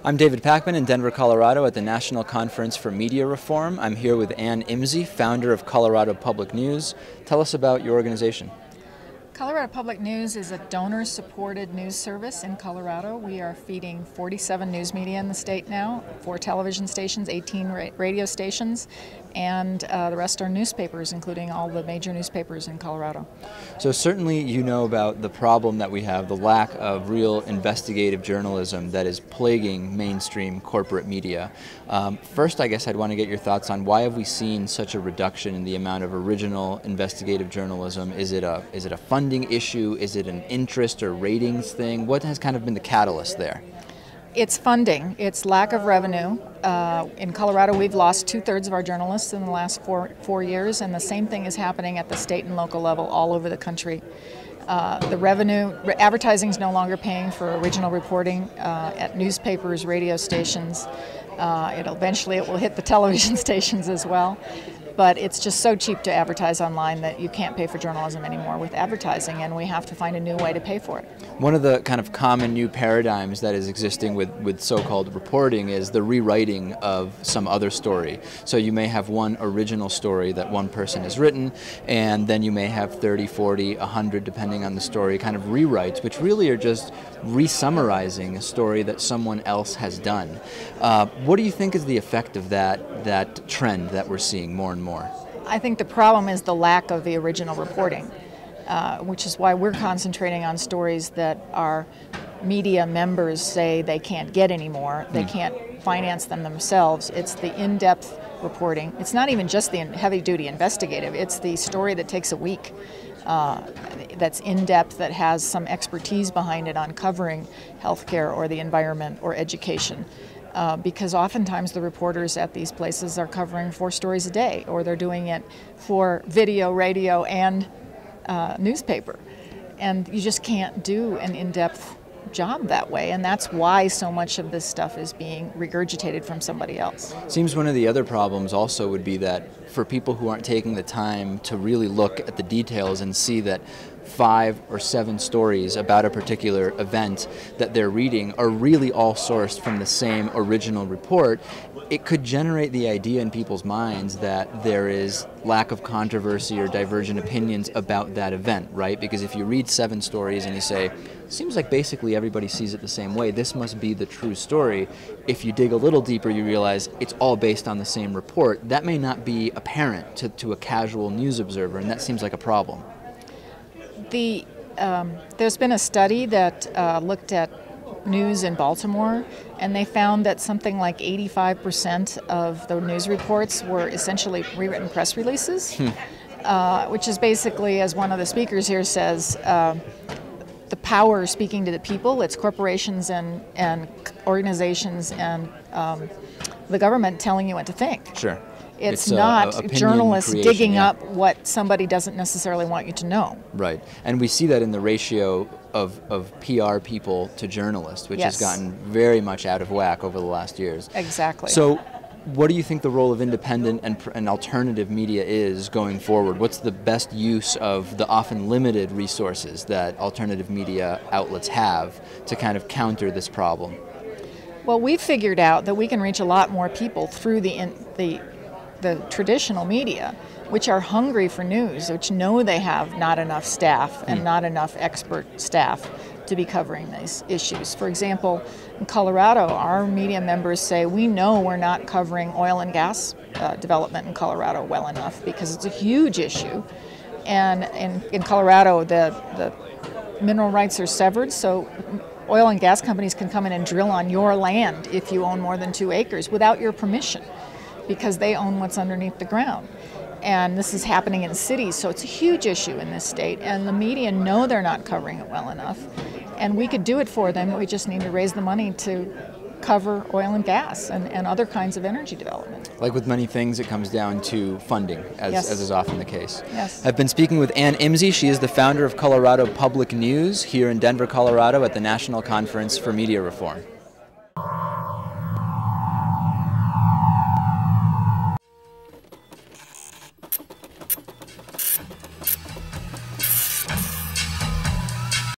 I'm David Packman in Denver, Colorado at the National Conference for Media Reform. I'm here with Imse, founder of Colorado Public News. Tell us about your organization. Colorado Public News is a donor-supported news service in Colorado. We are feeding 47 news media in the state now, 4 television stations, 18 radio stations, and the rest are newspapers, including all the major newspapers in Colorado. So certainly you know about the problem that we have, the lack of real investigative journalism that is plaguing mainstream corporate media. First, I guess I'd want to get your thoughts on why have we seen such a reduction in the amount of original investigative journalism? Is it a funding issue? Is it an interest or ratings thing? What has kind of been the catalyst there? It's funding. It's lack of revenue. In Colorado, we've lost 2/3 of our journalists in the last four years, and the same thing is happening at the state and local level all over the country. The revenue, advertising is no longer paying for original reporting at newspapers, radio stations. Eventually it will hit the television stations as well. But it's just so cheap to advertise online that you can't pay for journalism anymore with advertising, and we have to find a new way to pay for it. One of the kind of common new paradigms that is existing with so-called reporting is the rewriting of some other story. So you may have one original story that one person has written, and then you may have 30, 40, 100, depending on the story, kind of rewrites, which really are just re-summarizing a story that someone else has done. What do you think is the effect of that trend that we're seeing more and more? I think the problem is the lack of the original reporting, which is why we're concentrating on stories that our media members say they can't get anymore. They can't finance them themselves. It's the in-depth reporting. It's not even just the heavy-duty investigative. It's the story that takes a week, that's in-depth, that has some expertise behind it on covering healthcare or the environment or education. Because oftentimes the reporters at these places are covering 4 stories a day, or they're doing it for video, radio, and newspaper. And you just can't do an in-depth job that way, and that's why so much of this stuff is being regurgitated from somebody else. Seems one of the other problems also would be that for people who aren't taking the time to really look at the details and see that 5 or 7 stories about a particular event that they're reading are really all sourced from the same original report, it could generate the idea in people's minds that there is lack of controversy or divergent opinions about that event, right? Because if you read 7 stories and you say, seems like basically everybody sees it the same way, this must be the true story. If you dig a little deeper, you realize it's all based on the same report. That may not be apparent to a casual news observer, and that seems like a problem. There's been a study that looked at news in Baltimore, and they found that something like 85% of the news reports were essentially rewritten press releases, which is basically, as one of the speakers here says, the power speaking to the people. It's corporations and organizations and the government telling you what to think. Sure. It's not journalists digging up what somebody doesn't necessarily want you to know. Right. And we see that in the ratio of PR people to journalists, which has gotten very much out of whack over the last years. Exactly. So what do you think the role of independent and alternative media is going forward? What's the best use of the often limited resources that alternative media outlets have to kind of counter this problem? Well, we've figured out that we can reach a lot more people through the traditional media, which are hungry for news, which know they have not enough staff and not enough expert staff to be covering these issues. For example, in Colorado, our media members say we know we're not covering oil and gas development in Colorado well enough because it's a huge issue. And in Colorado, the mineral rights are severed, so oil and gas companies can come in and drill on your land if you own more than 2 acres without your permission, because they own what's underneath the ground. And this is happening in cities, so it's a huge issue in this state, and the media know they're not covering it well enough. And we could do it for them, we just need to raise the money to cover oil and gas and other kinds of energy development. Like with many things, it comes down to funding, as is often the case. Yes. I've been speaking with Imse. She is the founder of Colorado Public News here in Denver, Colorado at the National Conference for Media Reform.